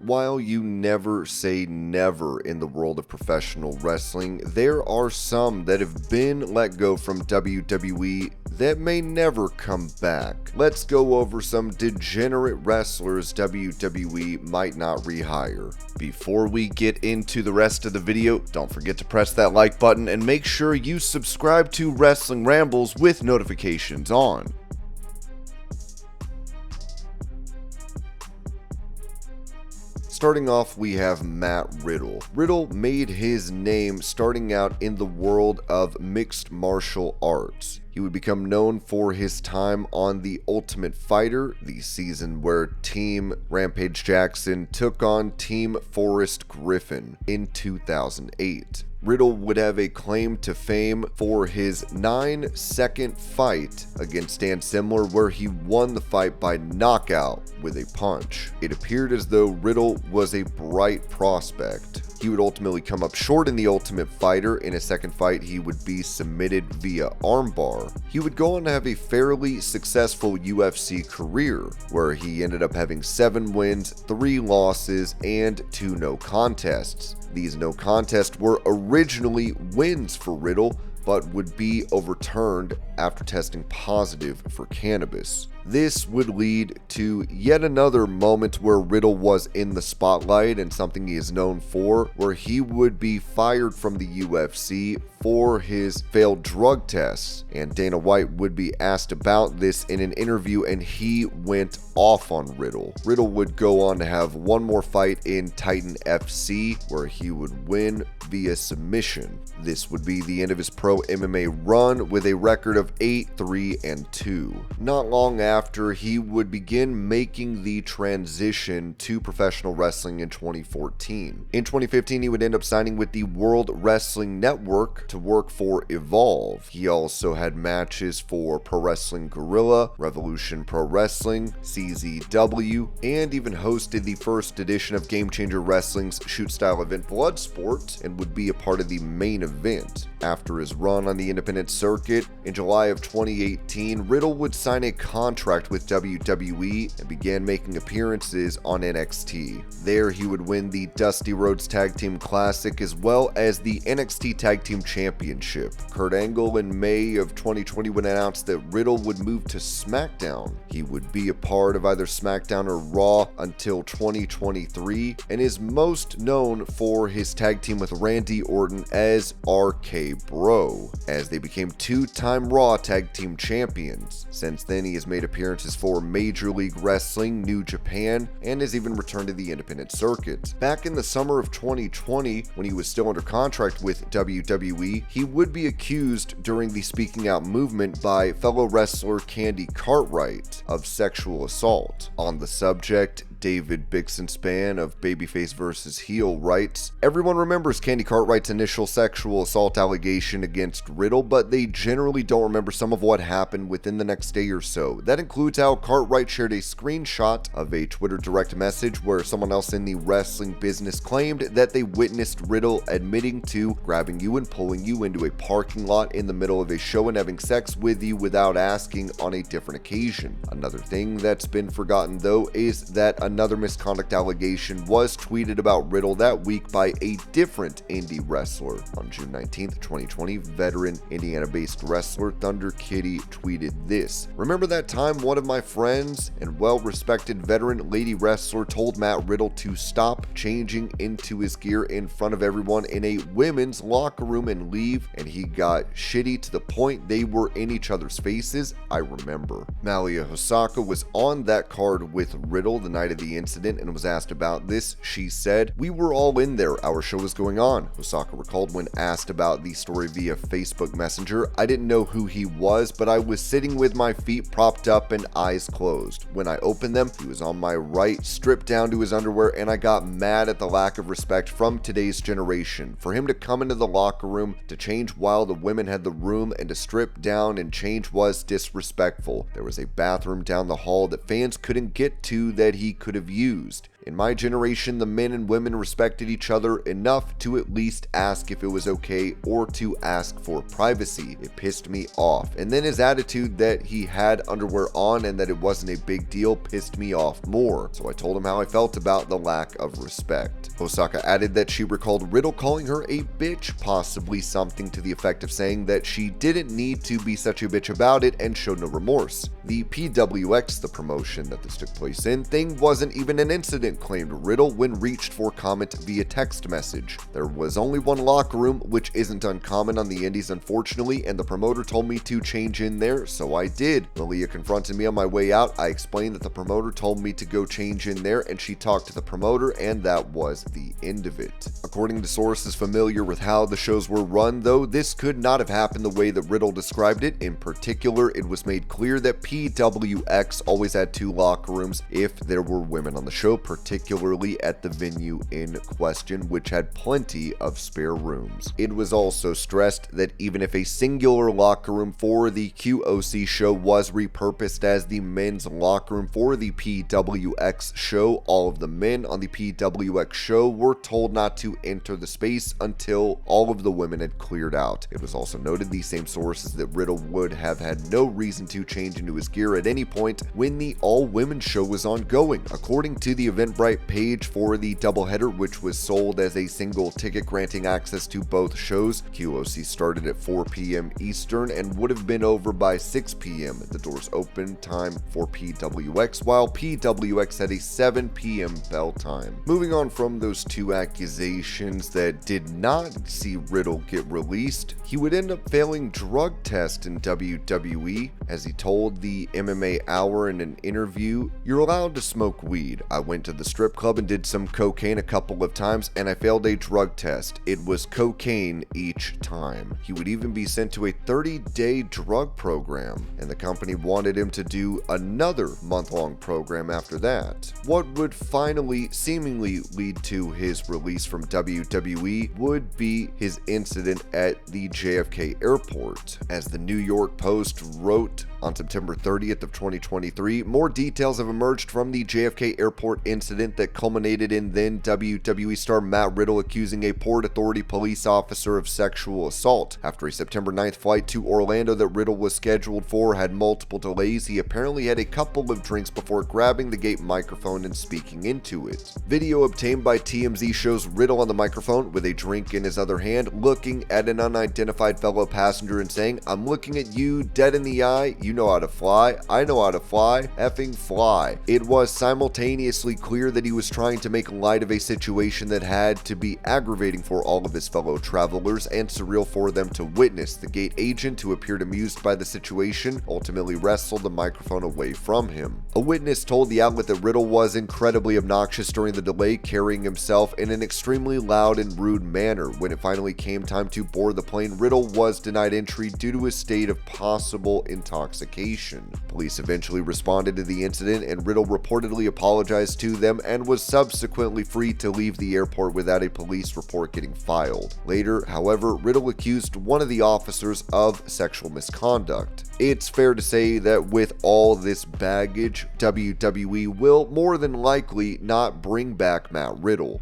While you never say never in the world of professional wrestling, there are some that have been let go from WWE that may never come back. Let's go over some degenerate wrestlers WWE might not rehire. Before we get into the rest of the video, don't forget to press that like button and make sure you subscribe to Wrestling Rambles with notifications on. Starting off, we have Matt Riddle. Riddle made his name starting out in the world of mixed martial arts. He would become known for his time on The Ultimate Fighter, the season where Team Rampage Jackson took on Team Forrest Griffin in 2008. Riddle would have a claim to fame for his 9-second fight against Dan Semler, where he won the fight by knockout with a punch. It appeared as though Riddle was a bright prospect. He would ultimately come up short in The Ultimate Fighter. In a second fight, he would be submitted via armbar. He would go on to have a fairly successful UFC career, where he ended up having 7 wins, 3 losses, and 2 no contests. These no contests were originally wins for Riddle, but would be overturned after testing positive for cannabis. This would lead to yet another moment where Riddle was in the spotlight and something he is known for, where he would be fired from the UFC for his failed drug tests. And Dana White would be asked about this in an interview, and he went off on Riddle. Riddle would go on to have one more fight in Titan FC, where he would win via submission. This would be the end of his pro MMA run with a record of 8-3-2. Not long after, he would begin making the transition to professional wrestling in 2014. In 2015, he would end up signing with the World Wrestling Network to work for Evolve. He also had matches for Pro Wrestling Guerrilla, Revolution Pro Wrestling, CZW, and even hosted the first edition of Game Changer Wrestling's shoot-style event Bloodsport, and would be a part of the main event. After his run on the independent circuit, in July of 2018, Riddle would sign a contract with WWE and began making appearances on NXT. There, he would win the Dusty Rhodes Tag Team Classic as well as the NXT Tag Team Championship. Kurt Angle in May of 2020 would announce that Riddle would move to SmackDown. He would be a part of either SmackDown or Raw until 2023 and is most known for his tag team with Randy Orton as RK Bro, as they became 2-time Raw Tag Team Champions. Since then, he has made appearances for Major League Wrestling, New Japan, and has even returned to the independent circuit. Back in the summer of 2020, when he was still under contract with WWE, he would be accused during the Speaking Out movement by fellow wrestler Candy Cartwright of sexual assault. On the subject, David Bixenspan of Babyface vs. Heel writes, "Everyone remembers Candy Cartwright's initial sexual assault allegation against Riddle, but they generally don't remember some of what happened within the next day or so. That includes how Cartwright shared a screenshot of a Twitter direct message where someone else in the wrestling business claimed that they witnessed Riddle admitting to grabbing you and pulling you into a parking lot in the middle of a show and having sex with you without asking on a different occasion. Another thing that's been forgotten though is that another misconduct allegation was tweeted about Riddle that week by a different indie wrestler. On June 19th, 2020, veteran Indiana-based wrestler Thunder Kitty tweeted this: "Remember that time one of my friends and well-respected veteran lady wrestler told Matt Riddle to stop changing into his gear in front of everyone in a women's locker room and leave, and he got shitty to the point they were in each other's faces? I remember." Malia Hosaka was on that card with Riddle the night of the incident and was asked about this. She said, "We were all in there. Our show was going on." Hosaka recalled when asked about the story via Facebook Messenger, "I didn't know who he was, but I was sitting with my feet propped up and eyes closed. When I opened them, he was on my right, stripped down to his underwear, and I got mad at the lack of respect from today's generation. For him to come into the locker room to change while the women had the room and to strip down and change was disrespectful. There was a bathroom down the hall that fans couldn't get to that he could have used. In my generation, the men and women respected each other enough to at least ask if it was okay or to ask for privacy. It pissed me off. And then his attitude that he had underwear on and that it wasn't a big deal pissed me off more. So I told him how I felt about the lack of respect. Osaka added that she recalled Riddle calling her a bitch, possibly something to the effect of saying that she didn't need to be such a bitch about it and showed no remorse. The PWX, the promotion that this took place in, thing wasn't even an incident, claimed Riddle when reached for comment via text message. There was only one locker room, which isn't uncommon on the indies unfortunately, and the promoter told me to change in there, so I did. Malia confronted me on my way out. I explained that the promoter told me to go change in there, and she talked to the promoter, and that was the end of it. According to sources familiar with how the shows were run, though, this could not have happened the way that Riddle described it. In particular, it was made clear that PWX always had 2 locker rooms if there were women on the show, particularly at the venue in question, which had plenty of spare rooms. It was also stressed that even if a singular locker room for the QOC show was repurposed as the men's locker room for the PWX show, all of the men on the PWX show were told not to enter the space until all of the women had cleared out. It was also noted, these same sources, that Riddle would have had no reason to change into his gear at any point when the all-women show was ongoing. According to the Eventbrite page for the doubleheader, which was sold as a single ticket granting access to both shows, QOC started at 4 p.m. Eastern and would have been over by 6 p.m. The doors open time for PWX, while PWX had a 7 p.m. bell time. Moving on from those 2 accusations that did not see Riddle get released, he would end up failing drug tests in WWE. As he told the MMA Hour in an interview, "You're allowed to smoke weed. I went to the strip club and did some cocaine a couple of times and I failed a drug test. It was cocaine each time." He would even be sent to a 30-day drug program, and the company wanted him to do another month-long program after that. What would finally seemingly lead to his release from WWE would be his incident at the JFK airport. As the New York Post wrote on September 30th of 2023, more details have emerged from the JFK airport incident that culminated in then WWE star Matt Riddle accusing a Port Authority police officer of sexual assault. After a September 9th flight to Orlando that Riddle was scheduled for had multiple delays, he apparently had a couple of drinks before grabbing the gate microphone and speaking into it. Video obtained by TMZ shows Riddle on the microphone with a drink in his other hand, looking at an unidentified fellow passenger and saying, "I'm looking at you dead in the eye. You know how to fly. I know how to fly. Effing fly." It was simultaneously clear that he was trying to make light of a situation that had to be aggravating for all of his fellow travelers and surreal for them to witness. The gate agent, who appeared amused by the situation, ultimately wrestled the microphone away from him. A witness told the outlet that Riddle was incredibly obnoxious during the delay, carrying himself in an extremely loud and rude manner. When it finally came time to board the plane, Riddle was denied entry due to his state of possible intoxication. Police eventually responded to the incident, and Riddle reportedly apologized to them and was subsequently free to leave the airport without a police report getting filed. Later, however, Riddle accused one of the officers of sexual misconduct. It's fair to say that with all this baggage, WWE will more than likely not bring back Matt Riddle.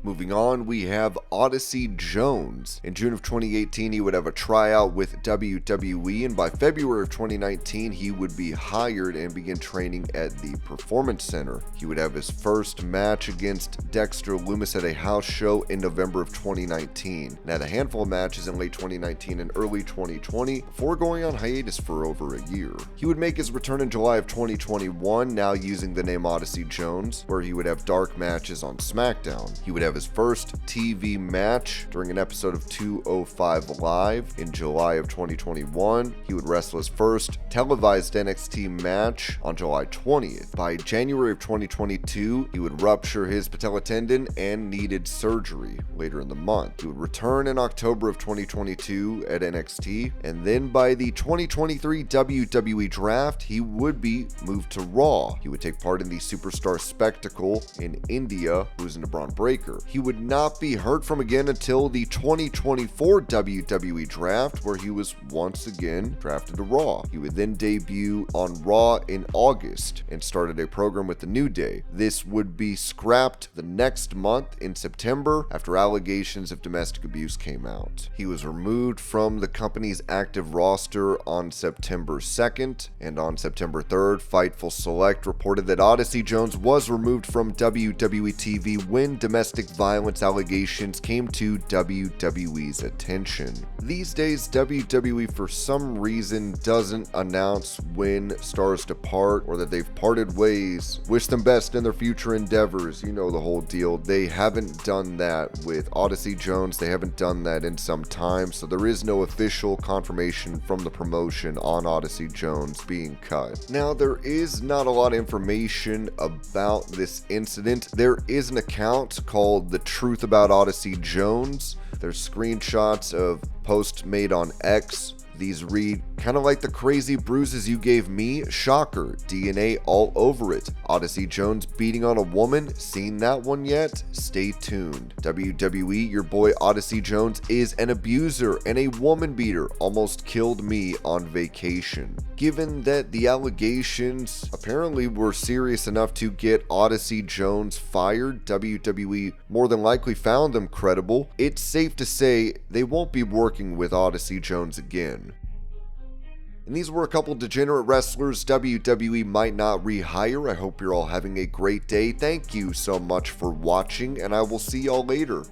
Moving on, we have Odyssey Jones. In June of 2018, he would have a tryout with WWE, and by February of 2019, he would be hired and begin training at the Performance Center. He would have his first match against Dexter Lumis at a house show in November of 2019, and had a handful of matches in late 2019 and early 2020 before going on hiatus for over a year. He would make his return in July of 2021, now using the name Odyssey Jones, where he would have dark matches on SmackDown. He would have his first TV match during an episode of 205 Live in July of 2021. He would wrestle his first televised NXT match on July 20th. By January of 2022, he would rupture his patella tendon and needed surgery later in the month. He would return in October of 2022 at NXT, and then by the 2023 WWE Draft, he would be moved to Raw. He would take part in the Superstar Spectacle in India, losing to Braun Breaker. He would not be heard from again until the 2024 WWE Draft, where he was once again drafted to Raw. He would then debut on Raw in August and started a program with the New Day. This would be scrapped the next month in September after allegations of domestic abuse came out. He was removed from the company's active roster on September 2nd, and on September 3rd, Fightful Select reported that Odyssey Jones was removed from WWE TV when domestic violence allegations came to WWE's attention. These days, WWE for some reason doesn't announce when stars depart or that they've parted ways. Wish them best in their future endeavors, you know the whole deal. They haven't done that with Odyssey Jones, they haven't done that in some time, so there is no official confirmation from the promotion on Odyssey Jones being cut. Now, there is not a lot of information about this incident. There is an account called The Truth About Odyssey Jones. There's screenshots of posts made on X. These read, kind of like the crazy bruises you gave me, shocker, DNA all over it. Odyssey Jones beating on a woman, seen that one yet? Stay tuned. WWE, your boy Odyssey Jones is an abuser and a woman beater, almost killed me on vacation. Given that the allegations apparently were serious enough to get Odyssey Jones fired, WWE more than likely found them credible. It's safe to say they won't be working with Odyssey Jones again. And these were a couple degenerate wrestlers WWE might not rehire. I hope you're all having a great day. Thank you so much for watching, and I will see y'all later.